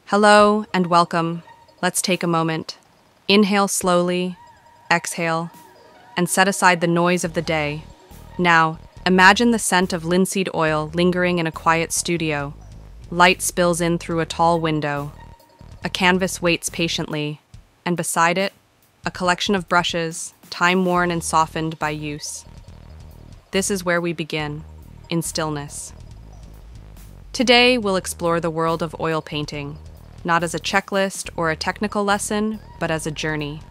Hello and welcome. Let's take a moment. Inhale slowly, exhale, and set aside the noise of the day. Now, imagine the scent of linseed oil lingering in a quiet studio. Light spills in through a tall window. A canvas waits patiently, and beside it, a collection of brushes, time-worn and softened by use. This is where we begin, in stillness. Today, we'll explore the world of oil painting, not as a checklist or a technical lesson, but as a journey.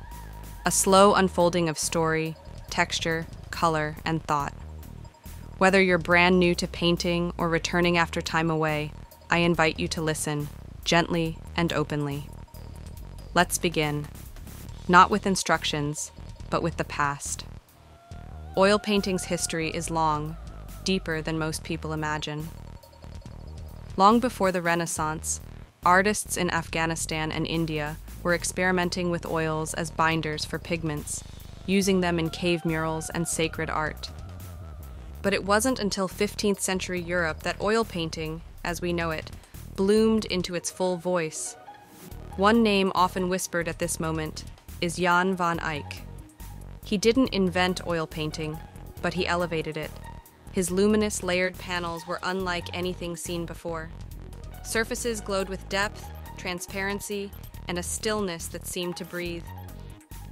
A slow unfolding of story, texture, color, and thought. Whether you're brand new to painting or returning after time away, I invite you to listen, gently and openly. Let's begin, not with instructions, but with the past. Oil painting's history is long, deeper than most people imagine. Long before the Renaissance, artists in Afghanistan and India were experimenting with oils as binders for pigments, using them in cave murals and sacred art. But it wasn't until 15th century Europe that oil painting, as we know it, bloomed into its full voice. One name often whispered at this moment is Jan van Eyck. He didn't invent oil painting, but he elevated it. His luminous, layered panels were unlike anything seen before. Surfaces glowed with depth, transparency, and a stillness that seemed to breathe.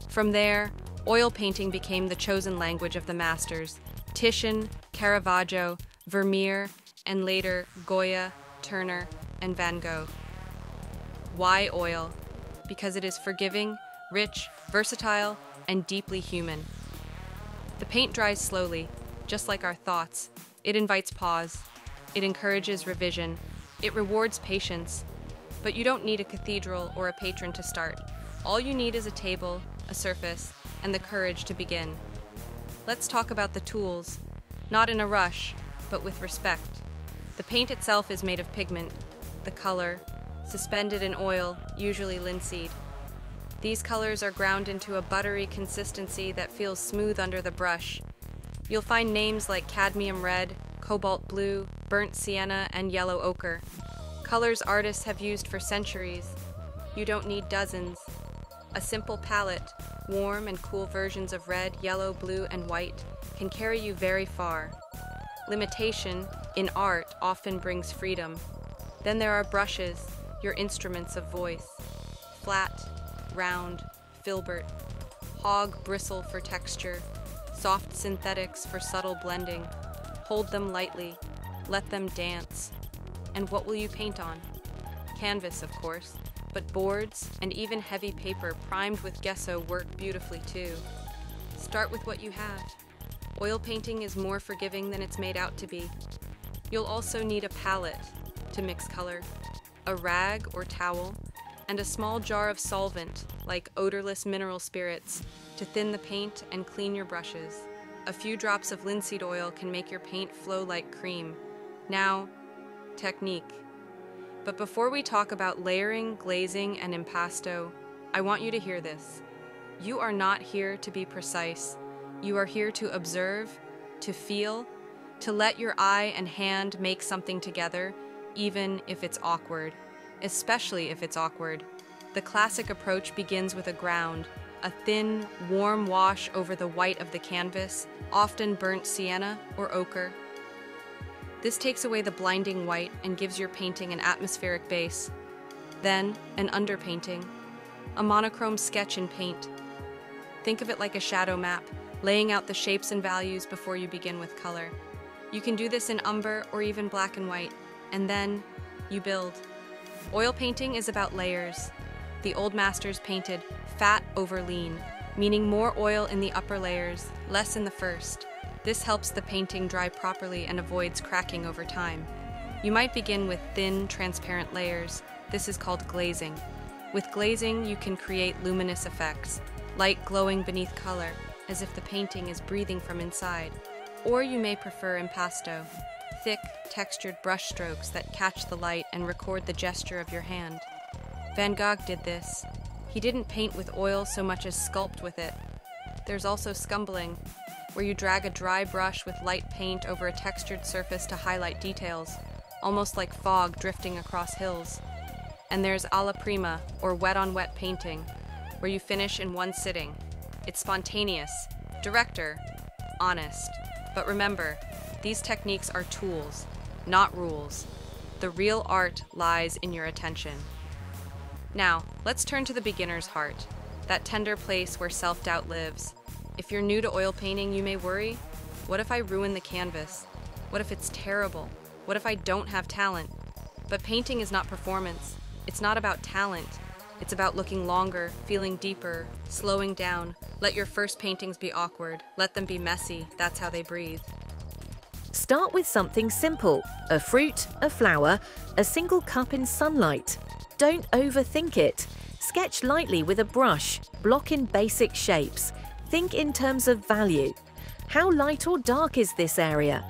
From there, oil painting became the chosen language of the masters: Titian, Caravaggio, Vermeer, and later Goya, Turner, and Van Gogh. Why oil? Because it is forgiving, rich, versatile, and deeply human. The paint dries slowly, just like our thoughts. It invites pause. It encourages revision. It rewards patience. But you don't need a cathedral or a patron to start. All you need is a table, a surface, and the courage to begin. Let's talk about the tools, not in a rush, but with respect. The paint itself is made of pigment, the color, suspended in oil, usually linseed. These colors are ground into a buttery consistency that feels smooth under the brush. You'll find names like cadmium red, cobalt blue, burnt sienna, and yellow ochre. Colors artists have used for centuries. You don't need dozens. A simple palette, warm and cool versions of red, yellow, blue, and white, can carry you very far. Limitation, in art, often brings freedom. Then there are brushes, your instruments of voice. Flat, round, filbert, hog bristle for texture, soft synthetics for subtle blending. Hold them lightly, let them dance. And what will you paint on? Canvas, of course, but boards and even heavy paper primed with gesso work beautifully too. Start with what you have. Oil painting is more forgiving than it's made out to be. You'll also need a palette to mix color, a rag or towel, and a small jar of solvent, like odorless mineral spirits, to thin the paint and clean your brushes. A few drops of linseed oil can make your paint flow like cream. Now, technique. But before we talk about layering, glazing, and impasto, I want you to hear this. You are not here to be precise. You are here to observe, to feel, to let your eye and hand make something together, even if it's awkward. Especially if it's awkward. The classic approach begins with a ground, a thin, warm wash over the white of the canvas, often burnt sienna or ochre. This takes away the blinding white and gives your painting an atmospheric base. Then, an underpainting, a monochrome sketch in paint. Think of it like a shadow map, laying out the shapes and values before you begin with color. You can do this in umber or even black and white, and then you build. Oil painting is about layers. The old masters painted fat over lean, meaning more oil in the upper layers, less in the first. This helps the painting dry properly and avoids cracking over time. You might begin with thin, transparent layers. This is called glazing. With glazing, you can create luminous effects, light glowing beneath color, as if the painting is breathing from inside. Or you may prefer impasto, thick, textured brush strokes that catch the light and record the gesture of your hand. Van Gogh did this. He didn't paint with oil so much as sculpt with it. There's also scumbling, where you drag a dry brush with light paint over a textured surface to highlight details, almost like fog drifting across hills. And there's alla prima, or wet-on-wet painting, where you finish in one sitting. It's spontaneous, director, honest. But remember, these techniques are tools, not rules. The real art lies in your attention. Now, let's turn to the beginner's heart, that tender place where self-doubt lives. If you're new to oil painting, you may worry, what if I ruin the canvas? What if it's terrible? What if I don't have talent? But painting is not performance. It's not about talent. It's about looking longer, feeling deeper, slowing down. Let your first paintings be awkward. Let them be messy. That's how they breathe. Start with something simple: a fruit, a flower, a single cup in sunlight. Don't overthink it. Sketch lightly with a brush. Block in basic shapes. Think in terms of value. How light or dark is this area?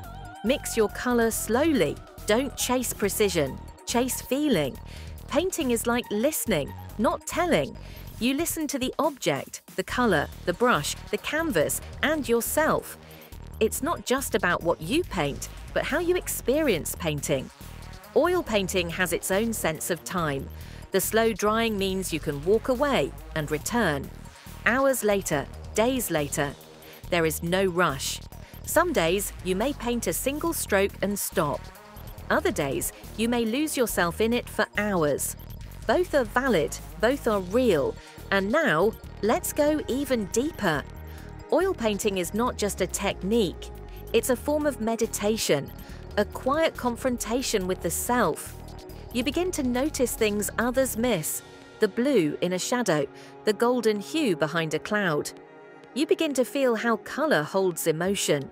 Mix your color slowly. Don't chase precision. Chase feeling. Painting is like listening, not telling. You listen to the object, the color, the brush, the canvas, and yourself. It's not just about what you paint, but how you experience painting. Oil painting has its own sense of time. The slow drying means you can walk away and return. Hours later, days later. There is no rush. Some days you may paint a single stroke and stop. Other days you may lose yourself in it for hours. Both are valid, both are real. And now, let's go even deeper. Oil painting is not just a technique. It's a form of meditation, a quiet confrontation with the self. You begin to notice things others miss: the blue in a shadow, the golden hue behind a cloud. You begin to feel how color holds emotion.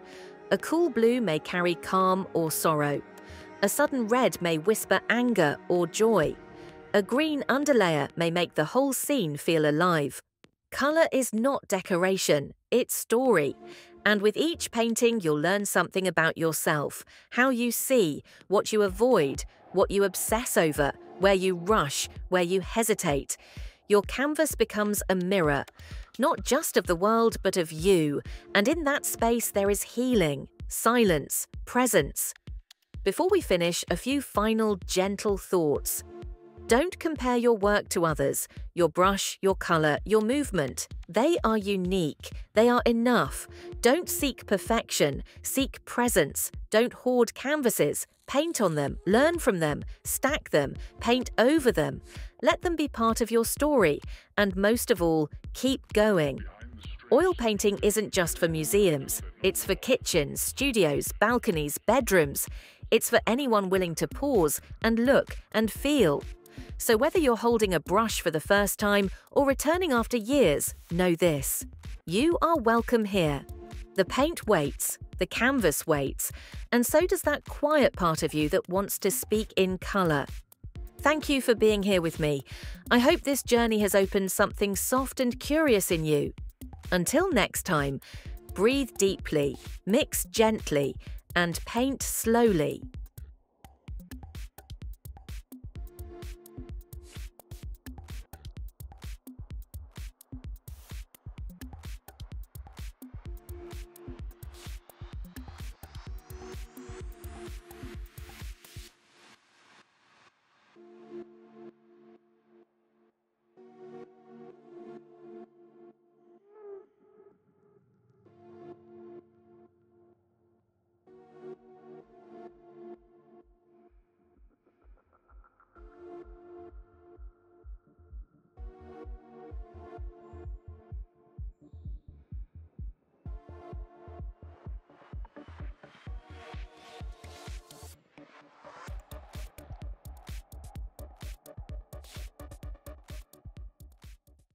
A cool blue may carry calm or sorrow. A sudden red may whisper anger or joy. A green underlayer may make the whole scene feel alive. Color is not decoration, it's story. And with each painting, you'll learn something about yourself, how you see, what you avoid, what you obsess over, where you rush, where you hesitate. Your canvas becomes a mirror, not just of the world, but of you. And in that space, there is healing, silence, presence. Before we finish, a few final gentle thoughts. Don't compare your work to others. Your brush, your color, your movement. They are unique. They are enough. Don't seek perfection. Seek presence. Don't hoard canvases. Paint on them. Learn from them. Stack them. Paint over them. Let them be part of your story. And most of all, keep going. Oil painting isn't just for museums. It's for kitchens, studios, balconies, bedrooms. It's for anyone willing to pause and look and feel. So whether you're holding a brush for the first time or returning after years, know this: you are welcome here. The paint waits, the canvas waits, and so does that quiet part of you that wants to speak in color. Thank you for being here with me. I hope this journey has opened something soft and curious in you. Until next time, breathe deeply, mix gently, and paint slowly.